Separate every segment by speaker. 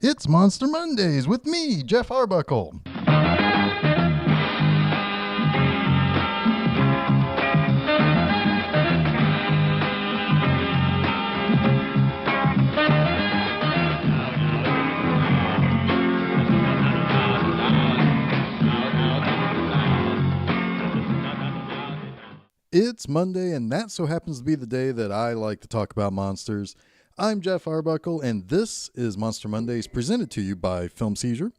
Speaker 1: It's Monster Mondays with me, Geoff Arbuckle. It's Monday, and that so happens to be the day that I like to talk about monsters. I'm Geoff Arbuckle, and this is Monster Mondays presented to you by Film Seizure.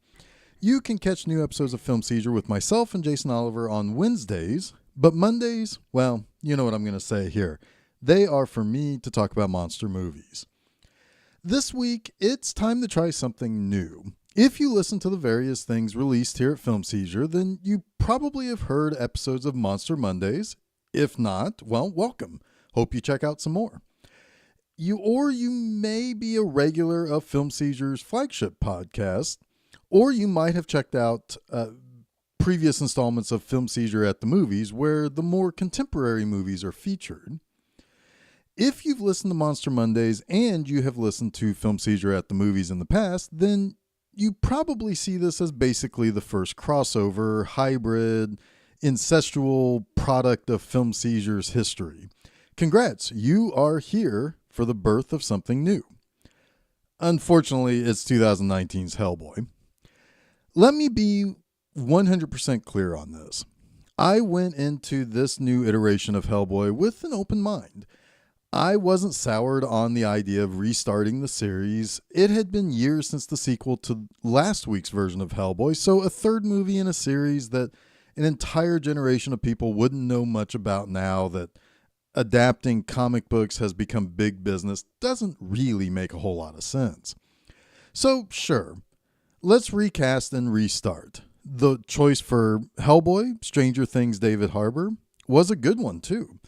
Speaker 1: You can catch new episodes of Film Seizure with myself and Jason Oliver on Wednesdays, but Mondays, well, you know what I'm going to say here. They are for me to talk about monster movies. This week, it's time to try something new. If you listen to the various things released here at Film Seizure, then you probably have heard episodes of Monster Mondays. If not, well, welcome. Hope you check out some more. You may be a regular of Film Seizure's flagship podcast, or you might have checked out previous installments of Film Seizure at the Movies, where the more contemporary movies are featured. If you've listened to Monster Mondays and you have listened to Film Seizure at the Movies in the past, then you probably see this as basically the first crossover, hybrid, incestual product of Film Seizure's history. Congrats, you are here for the birth of something new. Unfortunately, it's 2019's Hellboy. Let me be 100% clear on this. I went into this new iteration of Hellboy with an open mind. I wasn't soured on the idea of restarting the series. It had been years since the sequel to last week's version of Hellboy, so a third movie in a series that an entire generation of people wouldn't know much about now that adapting comic books has become big business doesn't really make a whole lot of sense. So sure, let's recast and restart. The choice for Hellboy, Stranger Things' David Harbour, was a good one too.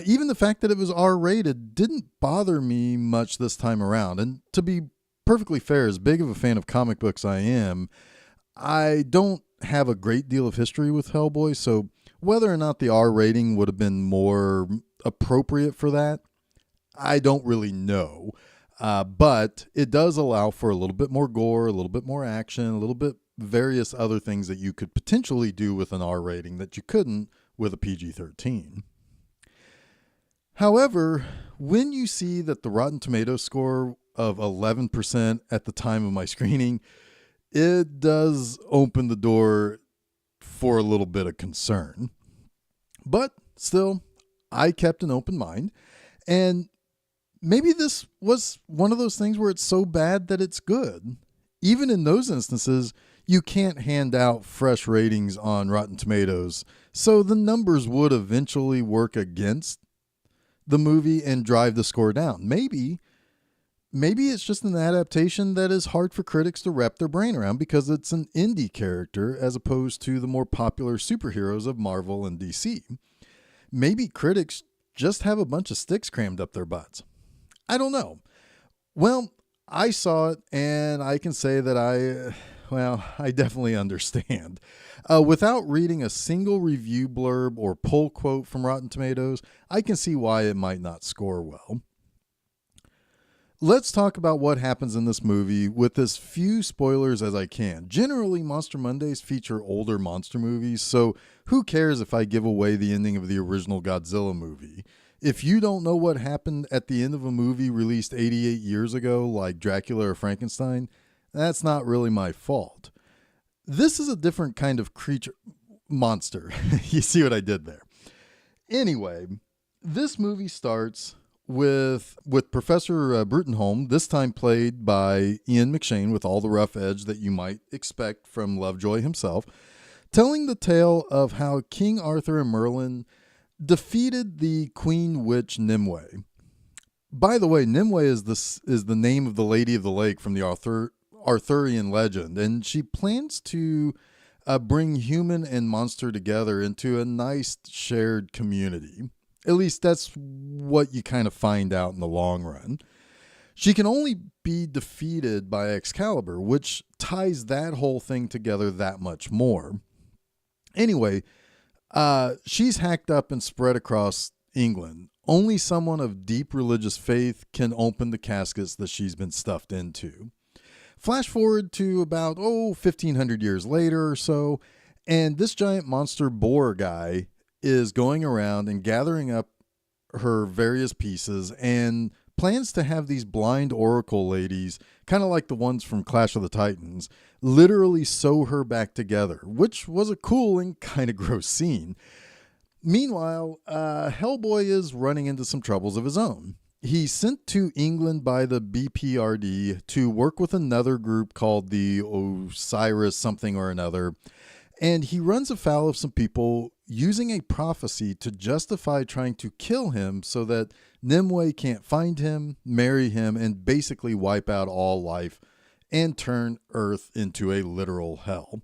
Speaker 1: Even the fact that it was R-rated didn't bother me much this time around. And to be perfectly fair, as big of a fan of comic books I am, I don't have a great deal of history with Hellboy, so whether or not the R rating would have been more appropriate for that, I don't really know. But it does allow for a little bit more gore, a little bit more action, a little bit various other things that you could potentially do with an R rating that you couldn't with a PG-13. However, when you see that the Rotten Tomatoes score of 11% at the time of my screening, it does open the door for a little bit of concern. But still, I kept an open mind. And maybe this was one of those things where it's so bad that it's good. Even in those instances, you can't hand out fresh ratings on Rotten Tomatoes. So the numbers would eventually work against the movie and drive the score down. Maybe it's just an adaptation that is hard for critics to wrap their brain around because it's an indie character as opposed to the more popular superheroes of Marvel and DC. Maybe critics just have a bunch of sticks crammed up their butts. I don't know. Well, I saw it and I can say that I definitely understand. Without reading a single review blurb or pull quote from Rotten Tomatoes, I can see why it might not score well. Let's talk about what happens in this movie with as few spoilers as I can. Generally, Monster Mondays feature older monster movies, so who cares if I give away the ending of the original Godzilla movie? If you don't know what happened at the end of a movie released 88 years ago, like Dracula or Frankenstein, that's not really my fault. This is a different kind of monster. You see what I did there? Anyway, this movie starts with Professor Brutenholm, this time played by Ian McShane with all the rough edge that you might expect from Lovejoy himself, telling the tale of how King Arthur and Merlin defeated the Queen Witch Nimue. By the way, Nimue is the name of the Lady of the Lake from the Arthurian legend, and she plans to bring human and monster together into a nice shared community. At least that's what you kind of find out in the long run. She can only be defeated by Excalibur, which ties that whole thing together that much more. Anyway, she's hacked up and spread across England. Only someone of deep religious faith can open the caskets that she's been stuffed into. Flash forward to about, 1,500 years later or so, and this giant monster boar guy is going around and gathering up her various pieces and plans to have these blind oracle ladies, kind of like the ones from Clash of the Titans, literally sew her back together, which was a cool and kind of gross scene. Meanwhile, Hellboy is running into some troubles of his own. He's sent to England by the BPRD to work with another group called the Osiris something or another, and he runs afoul of some people using a prophecy to justify trying to kill him so that Nimue can't find him, marry him, and basically wipe out all life and turn Earth into a literal hell.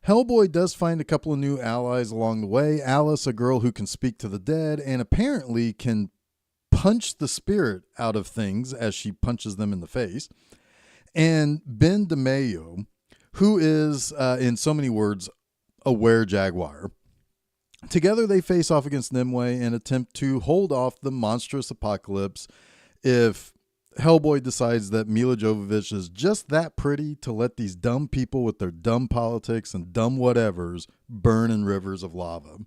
Speaker 1: Hellboy does find a couple of new allies along the way. Alice, a girl who can speak to the dead and apparently can punch the spirit out of things as she punches them in the face. And Ben DeMayo, who is, in so many words, a were-jaguar. Together they face off against Nimue and attempt to hold off the monstrous apocalypse if Hellboy decides that Mila Jovovich is just that pretty to let these dumb people with their dumb politics and dumb whatevers burn in rivers of lava.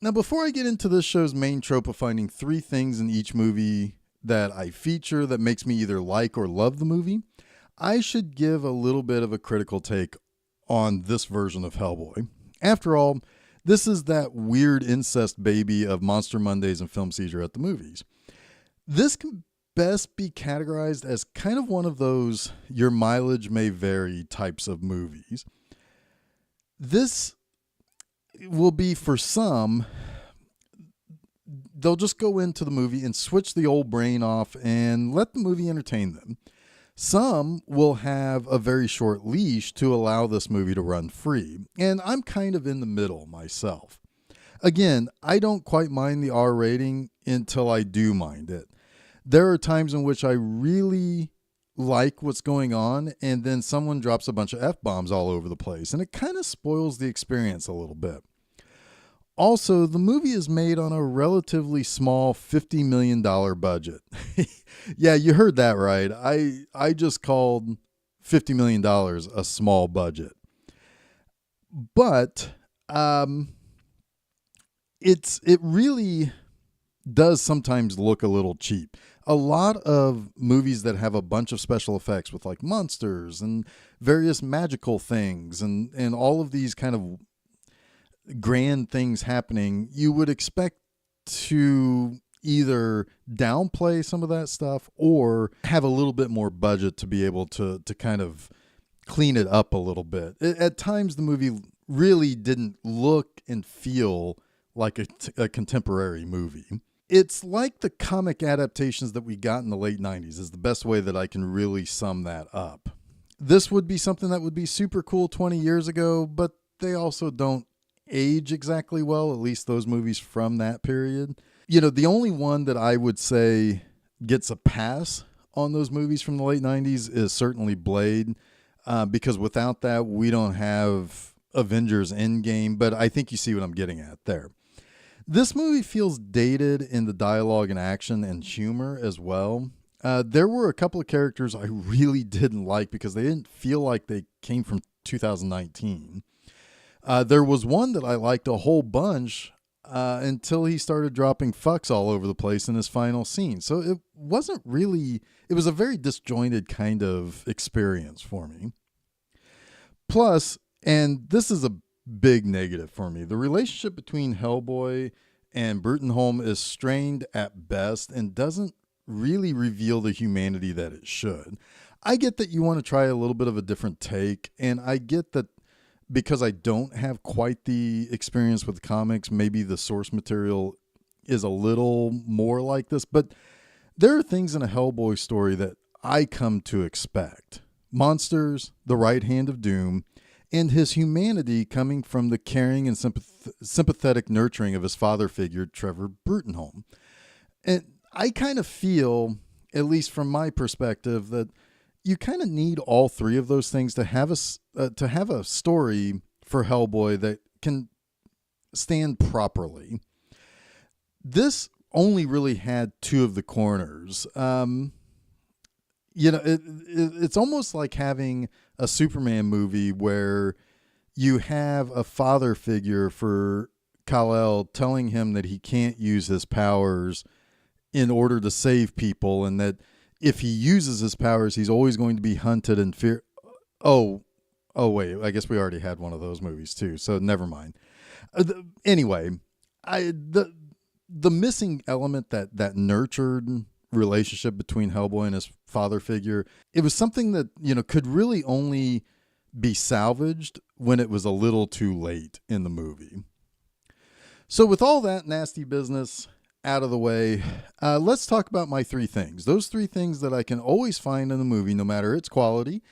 Speaker 1: Now, before I get into this show's main trope of finding 3 things in each movie that I feature that makes me either like or love the movie, I should give a little bit of a critical take on this version of Hellboy. After all, this is that weird incest baby of Monster Mondays and Film Seizure at the movies. This can best be categorized as kind of one of those your mileage may vary types of movies. This will be, for some, they'll just go into the movie and switch the old brain off and let the movie entertain them. Some will have a very short leash to allow this movie to run free, and I'm kind of in the middle myself. Again, I don't quite mind the R rating until I do mind it. There are times in which I really like what's going on, and then someone drops a bunch of F-bombs all over the place, and it kind of spoils the experience a little bit. Also, the movie is made on a relatively small $50 million budget. Yeah, you heard that right. I just called $50 million a small budget. But it really does sometimes look a little cheap. A lot of movies that have a bunch of special effects with like monsters and various magical things and all of these kind of grand things happening, you would expect to either downplay some of that stuff or have a little bit more budget to be able to kind of clean it up a little bit. At times, the movie really didn't look and feel like a contemporary movie. It's like the comic adaptations that we got in the late 90s is the best way that I can really sum that up. This would be something that would be super cool 20 years ago, but they also don't age exactly well, at least those movies from that period. You know, the only one that I would say gets a pass on those movies from the late 90s is certainly Blade, because without that, we don't have Avengers Endgame, but I think you see what I'm getting at there. This movie feels dated in the dialogue and action and humor as well. There were a couple of characters I really didn't like because they didn't feel like they came from 2019. There was one that I liked a whole bunch until he started dropping fucks all over the place in his final scene. So it wasn't really, it was a very disjointed kind of experience for me. Plus, and this is a big negative for me, the relationship between Hellboy and Brutenholm is strained at best and doesn't really reveal the humanity that it should. I get that you want to try a little bit of a different take, and I get that because I don't have quite the experience with comics, maybe the source material is a little more like this, but there are things in a Hellboy story that I come to expect. Monsters, the right hand of doom, and his humanity coming from the caring and sympathetic nurturing of his father figure, Trevor Brutenholm. And I kind of feel, at least from my perspective, that you kind of need all 3 of those things to have a story for Hellboy that can stand properly. This only really had 2 of the corners. it's almost like having a Superman movie where you have a father figure for Kal-El telling him that he can't use his powers in order to save people, and that if he uses his powers, he's always going to be hunted and fear. Oh, wait, I guess we already had one of those movies too, so never mind. Anyway, the missing element, that nurtured relationship between Hellboy and his father figure, it was something that, could really only be salvaged when it was a little too late in the movie. So with all that nasty business out of the way, let's talk about my three things. Those three things that I can always find in a movie, no matter its quality,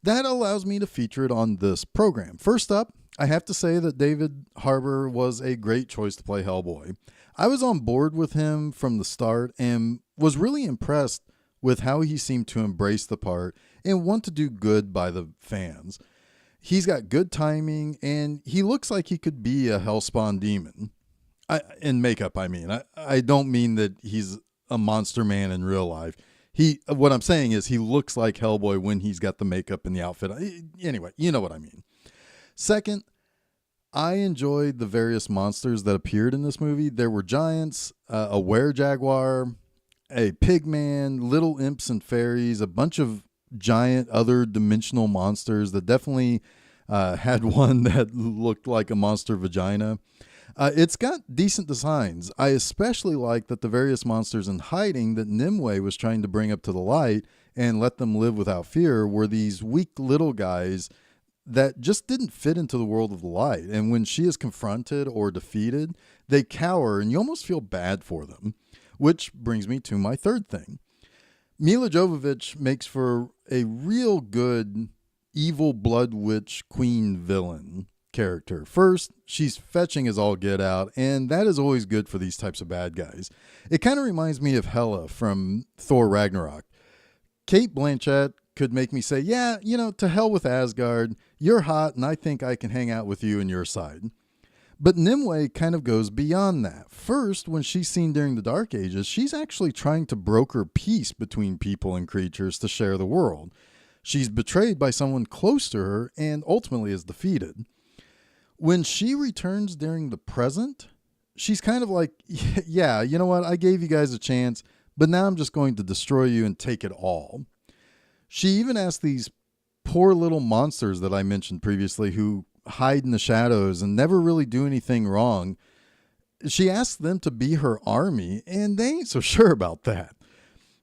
Speaker 1: that allows me to feature it on this program. First up, I have to say that David Harbour was a great choice to play Hellboy. I was on board with him from the start and was really impressed with how he seemed to embrace the part and want to do good by the fans. He's got good timing, and he looks like he could be a hellspawn demon. In makeup, I mean. I don't mean that he's a monster man in real life. What I'm saying is he looks like Hellboy when he's got the makeup and the outfit. Anyway, you know what I mean. Second, I enjoyed the various monsters that appeared in this movie. There were giants, a were-jaguar, a pigman, little imps and fairies, a bunch of giant other dimensional monsters that definitely had one that looked like a monster vagina. It's got decent designs. I especially like that the various monsters in hiding that Nimue was trying to bring up to the light and let them live without fear were these weak little guys that just didn't fit into the world of the light. And when she is confronted or defeated, they cower and you almost feel bad for them. Which brings me to my third thing. Mila Jovovich makes for a real good evil blood witch queen villain character. First, she's fetching as all get out, and that is always good for these types of bad guys. It kind of reminds me of Hela from Thor Ragnarok. Cate Blanchett could make me say, yeah, to hell with Asgard. You're hot, and I think I can hang out with you and your side. But Nimue kind of goes beyond that. First, when she's seen during the Dark Ages, she's actually trying to broker peace between people and creatures to share the world. She's betrayed by someone close to her and ultimately is defeated. When she returns during the present, she's kind of like, yeah, you know what? I gave you guys a chance, but now I'm just going to destroy you and take it all. She even asked these poor little monsters that I mentioned previously who hide in the shadows and never really do anything wrong. She asked them to be her army, and they ain't so sure about that.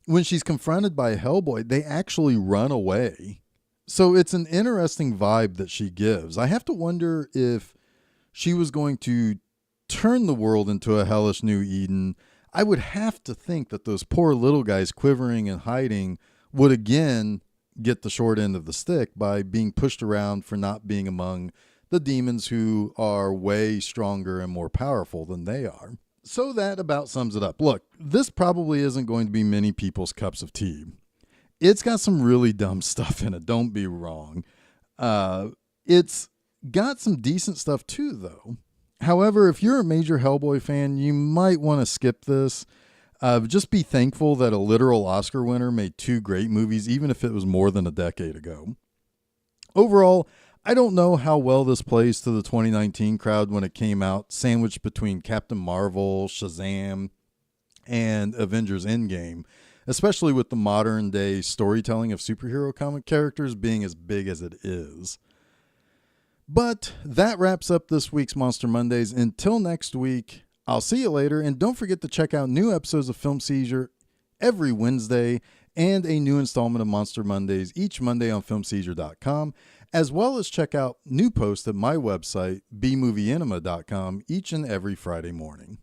Speaker 1: When she's confronted by Hellboy, they actually run away. So it's an interesting vibe that she gives. I have to wonder if she was going to turn the world into a hellish New Eden. I would have to think that those poor little guys quivering and hiding would again get the short end of the stick by being pushed around for not being among the demons who are way stronger and more powerful than they are. So that about sums it up. Look, this probably isn't going to be many people's cups of tea. It's got some really dumb stuff in it, don't be wrong. It's got some decent stuff too, though. However, if you're a major Hellboy fan, you might want to skip this. Just be thankful that a literal Oscar winner made two great movies, even if it was more than a decade ago. Overall, I don't know how well this plays to the 2019 crowd when it came out, sandwiched between Captain Marvel, Shazam, and Avengers Endgame, especially with the modern day storytelling of superhero comic characters being as big as it is. But that wraps up this week's Monster Mondays. Until next week, I'll see you later, and don't forget to check out new episodes of Film Seizure every Wednesday and a new installment of Monster Mondays each Monday on filmseizure.com, as well as check out new posts at my website, bmovieenema.com, each and every Friday morning.